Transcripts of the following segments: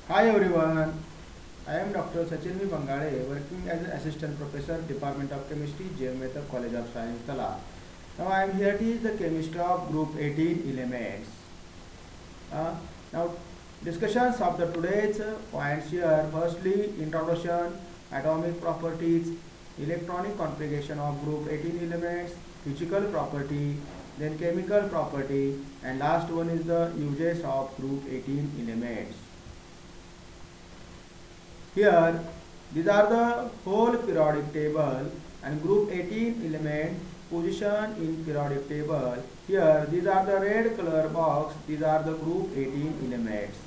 Hi everyone, I am Dr. Sachin V. Bangale, working as an Assistant Professor, Department of Chemistry, J.M. Mehta College of Science, Tala. Now I am here to teach the chemistry of Group 18 elements. Uh, now discussions of the today's points here. Firstly, introduction, atomic properties, electronic configuration of Group 18 elements, physical property, then chemical property, and last one is the uses of Group 18 elements. Here, these are the whole periodic table and group 18 element position in periodic table. Here, these are the red color box. These are the group 18 elements.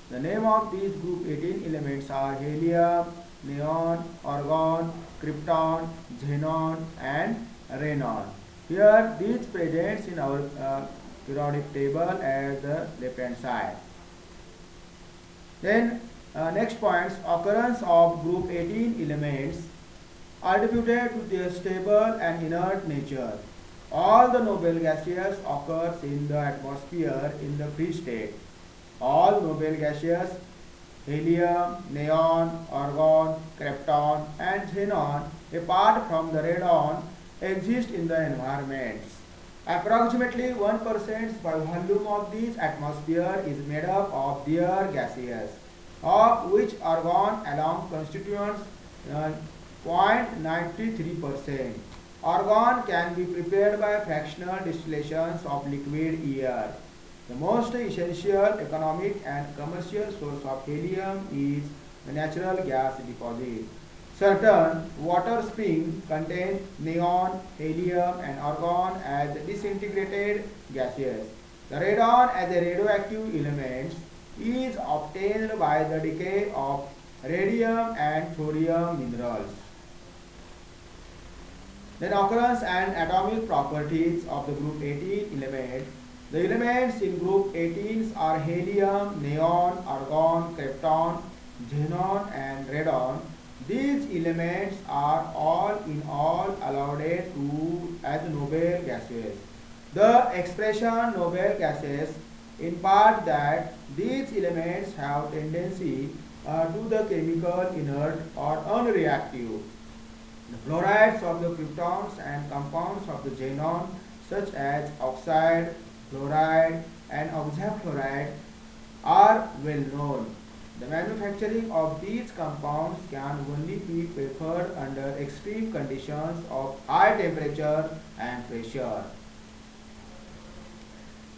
The name of these group 18 elements are helium, neon, argon, krypton, xenon and radon. Here, these presents in our periodic table at the left hand side. Then next points, occurrence of group 18 elements attributed to their stable and inert nature. All the noble gaseous occurs in the atmosphere in the free state. All noble gaseous, helium, neon, argon, krypton and xenon, apart from the radon, exist in the environment. Approximately 1% by volume of this atmosphere is made up of their gaseous, of which argon alone constitutes 0.93%. Argon can be prepared by fractional distillations of liquid air. The most essential economic and commercial source of helium is the natural gas deposit. Certain water springs contain neon, helium and argon as disintegrated gases. The radon as a radioactive element is obtained by the decay of radium and thorium minerals. Then occurrence and atomic properties of the group 18 element. The elements in group 18 are helium, neon, argon, krypton, xenon and radon. These elements are all in all allowed to as noble gases. The expression noble gases impart that these elements have tendency to the chemical inert or unreactive. The fluorides of the kryptons and compounds of the xenon such as oxide, fluoride and oxafluoride are well known. The manufacturing of these compounds can only be preferred under extreme conditions of high temperature and pressure.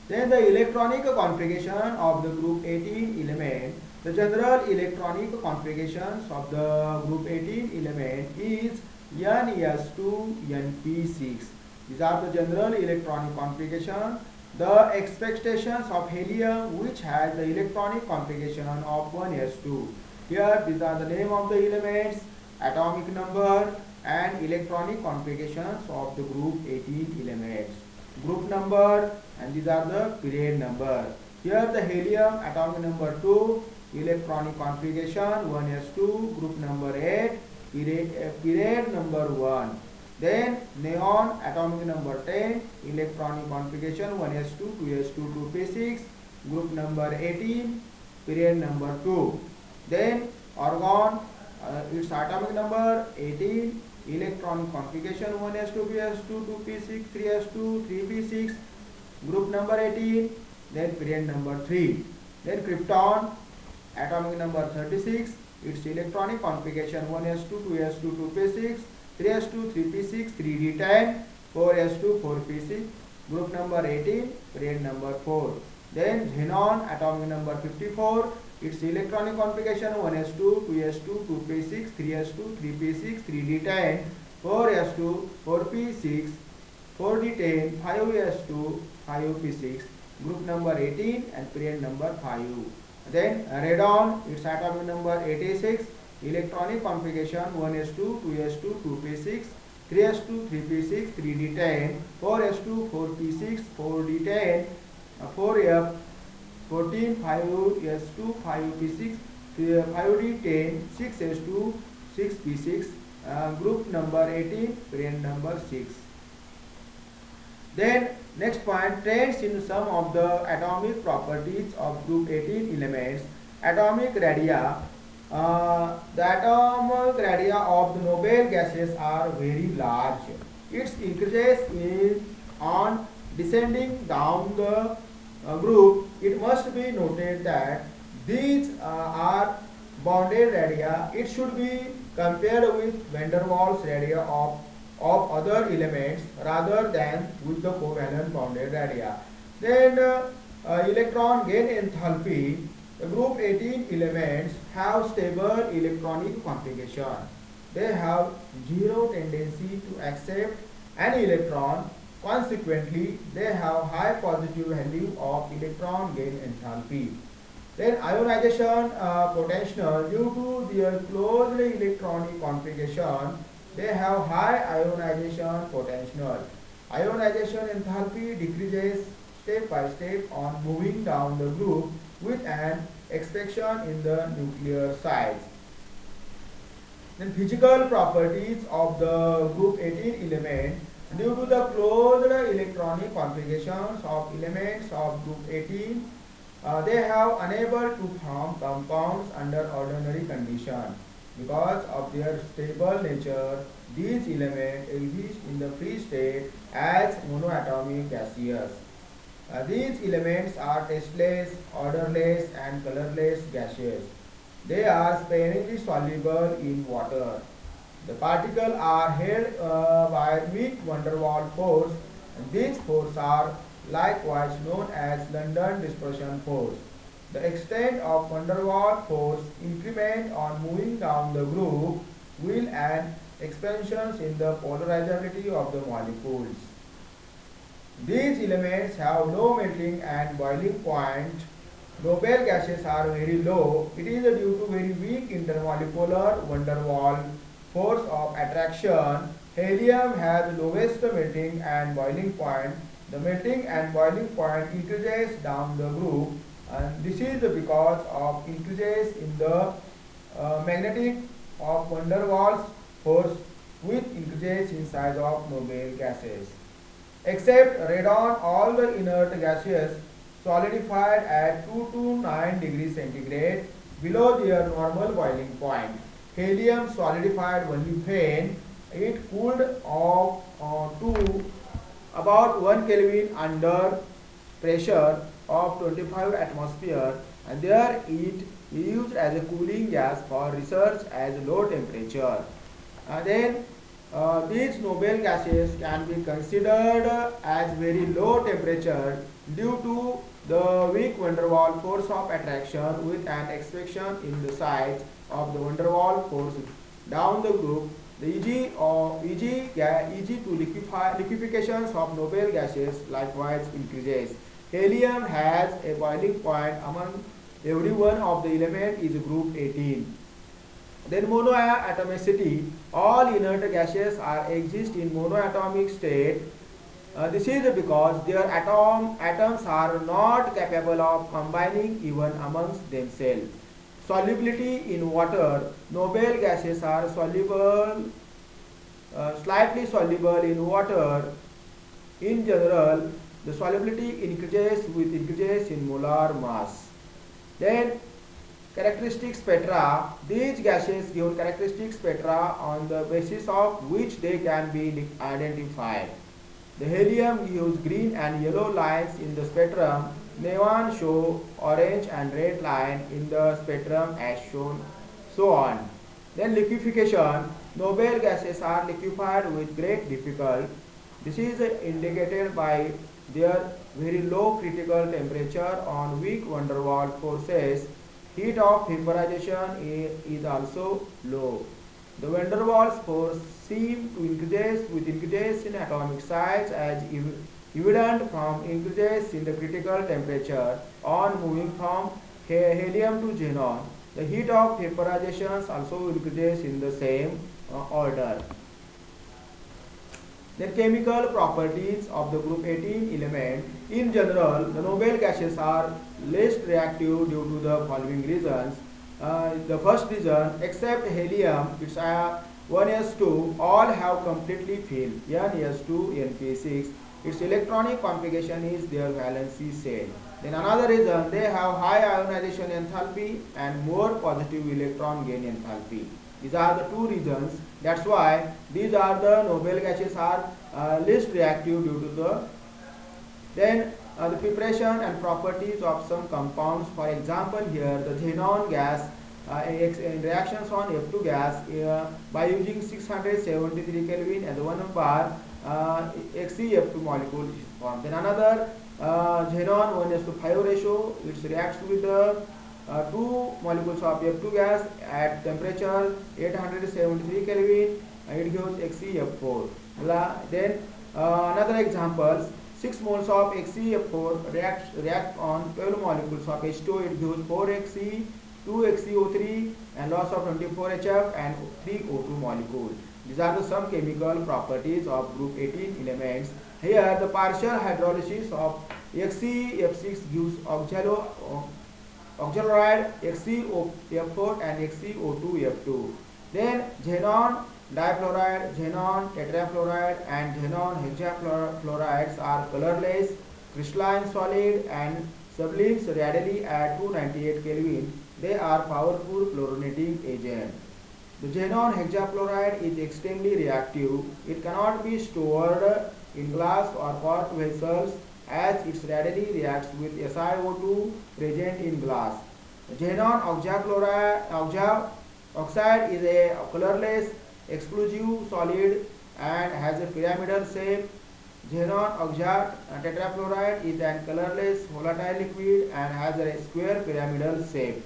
Then the electronic configuration of the group 18 element. The general electronic configurations of the group 18 element is NS2 NP6. These are the general electronic configuration. The expectations of helium which has the electronic configuration of 1s2. Here these are the name of the elements, atomic number and electronic configurations of the group 18 elements. Group number and these are the period number. Here the helium atomic number 2, electronic configuration 1s2, group number 8, period number 1. Then neon atomic number 10, electronic configuration 1s2, 2s2, 2p6, group number 18, period number 2. Then argon, its atomic number 18, electronic configuration 1s2, 2s2, 2p6, 3s2, 3p6, group number 18, then period number 3. Then krypton, atomic number 36, its electronic configuration 1s2, 2s2, 2p6, 3s2, 3p6, 3d10, 4s2, 4p6, group number 18, period number 4. Then xenon, atomic number 54, its electronic configuration 1s2, 2s2, 2p6, 3s2, 3p6, 3d10, 4s2, 4p6, 4d10, 5s2, 5p6, group number 18 and period number 5. Then radon, its atomic number 86, electronic configuration 1s2, 2s2, 2p6, 3s2, 3p6, 3d10, 4s2, 4p6, 4d10, 4f, 14, 5s2, 5p6, 5d10, 6s2, 6p6, group number 18, period number 6. Then next point, trends in some of the atomic properties of group 18 elements. atomic radii. The atomic radii of the noble gases are very large. Its increases is on descending down the group. It must be noted that these are bounded radii. It should be compared with van der Waals radii of other elements rather than with the covalent bounded radii. Then electron gain enthalpy. The group 18 elements have stable electronic configuration. They have zero tendency to accept an electron. Consequently, they have high positive value of electron gain enthalpy. Then ionization potential, due to their closed electronic configuration, they have high ionization potential. Ionization enthalpy decreases step by step on moving down the group with an expansion in the nuclear size. Then physical properties of the group 18 element. Due to the closed electronic configurations of elements of group 18, they have unable to form compounds under ordinary conditions. Because of their stable nature, these elements exist in the free state as monoatomic gaseous. These elements are tasteless, odorless and colorless gases. They are sparingly soluble in water. The particles are held by weak van der Waals force, and these forces are likewise known as London dispersion force. The extent of van der Waals force increment on moving down the group will and expansions in the polarizability of the molecules. These elements have low melting and boiling point. Noble gases are very low. It is due to very weak intermolecular van der Waals force of attraction. Helium has lowest melting and boiling point. The melting and boiling point increases down the group, and this is because of increases in the magnetic of van der Waals force with increases in size of noble gases. Except radon, all the inert gases solidified at 2 to 9 degrees centigrade below their normal boiling point. Helium solidified only when it cooled off to about 1 Kelvin under pressure of 25 atmosphere, and there it used as a cooling gas for research as low temperature. Then these noble gases can be considered as very low temperature due to the weak van der Waals force of attraction with an expansion in the size of the van der Waals force down the group. The Eg to liquefaction of noble gases likewise increases. Helium has a boiling point among every one of the elements is group 18. Then monoatomicity, all inert gases exist in monoatomic state. This is because their atoms are not capable of combining even amongst themselves. Solubility in water, noble gases are soluble, slightly soluble in water. In general, the solubility increases with increases in molar mass. Then characteristic spectra, these gases give characteristic spectra on the basis of which they can be identified. The helium gives green and yellow lines in the spectrum. Neon show orange and red line in the spectrum as shown, so on. Then liquefaction, noble gases are liquefied with great difficulty. This is indicated by their very low critical temperature on weak van der Waals forces. Heat of vaporization is also low. The van der Waals force seem to increase with increase in atomic size as evident from increases in the critical temperature on moving from helium to xenon. The heat of vaporization also increases in the same order. The chemical properties of the group 18 element. In general, the noble gases are less reactive due to the following reasons. The first reason, except helium, it's 1s2, all have completely filled, NS2, NP6. Its electronic configuration is their valency shell. Then another reason, they have high ionization enthalpy and more positive electron gain enthalpy. These are the two reasons. That's why these are the noble gases are least reactive due to the preparation and properties of some compounds. For example, here the xenon gas in reactions on F2 gas by using 673 Kelvin as 1 bar XeF2 molecule is formed. Then another xenon 1:5 ratio, it reacts with the two molecules of F2 gas at temperature 873 Kelvin, it gives XeF4. Then another example, 6 moles of XeF4 react on 12 molecules of H2, it gives 4Xe, 2XeO3 and loss of 24HF and 3O2 molecule. These are the some chemical properties of group 18 elements. Here the partial hydrolysis of XeF6 gives oxaloride, XeF4 and XeO2F2. Then xenon difluoride, xenon tetrafluoride and xenon hexafluorides are colorless, crystalline solid and sublimes readily at 298 Kelvin. They are powerful fluorinating agent. The xenon hexafluoride is extremely reactive. It cannot be stored in glass or pot vessels as it readily reacts with SiO2 present in glass. Xenon oxide is a colorless explosive solid and has a pyramidal shape. Xenon tetrafluoride is a colorless volatile liquid and has a square pyramidal shape.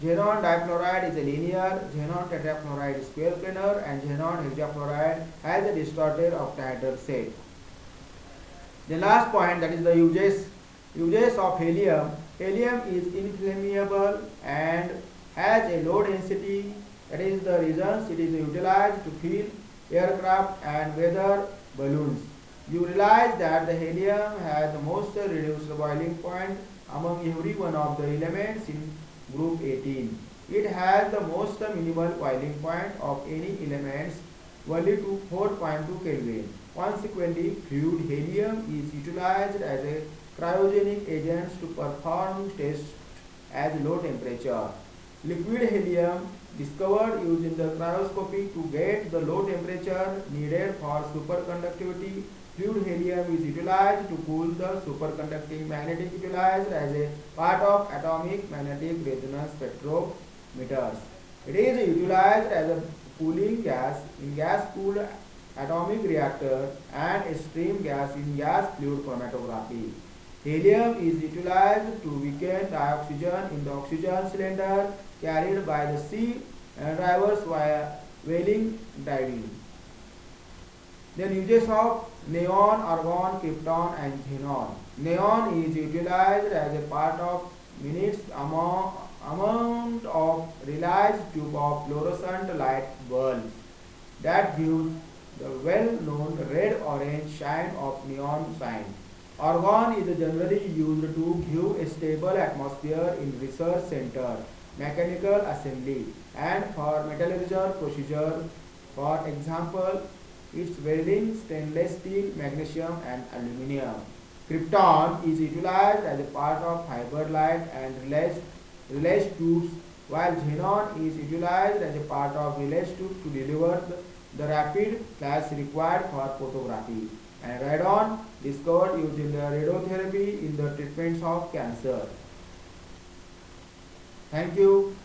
Xenon difluoride is a linear, xenon tetrafluoride is square planar, and xenon hexafluoride has a distorted octahedral shape. The last point, that is the uses of helium. Helium is inflammable and has a low density. That is the reasons it is utilized to fuel aircraft and weather balloons. You realize that the helium has the most reduced boiling point among every one of the elements in group 18. It has the most minimal boiling point of any elements, only to 4.2 Kelvin. Consequently, fluid helium is utilized as a cryogenic agent to perform tests at low temperature. Liquid helium discovered using the cryoscopy to get the low temperature needed for superconductivity. Fluid helium is utilized to cool the superconducting magnetic, utilized as a part of atomic magnetic resonance spectrometers. It is utilized as a cooling gas in gas-cooled atomic reactor and stream gas in gas fluid chromatography. Helium is utilized to weaken dioxygen in the oxygen cylinder carried by the sea drivers via Welling driving. Then uses of neon, argon, krypton and xenon. Neon is utilized as a part of minutes amount of realized tube of fluorescent light bulbs that gives the well-known red-orange shine of neon sign. Argon is generally used to give a stable atmosphere in research center, mechanical assembly and for metallurgical procedure. For example, its welding, stainless steel, magnesium and aluminium. Krypton is utilized as a part of fiber light and relay tubes, while xenon is utilized as a part of relay tubes to deliver the rapid flash required for photography. And radon, discovered using the radiotherapy in the treatments of cancer. Thank you.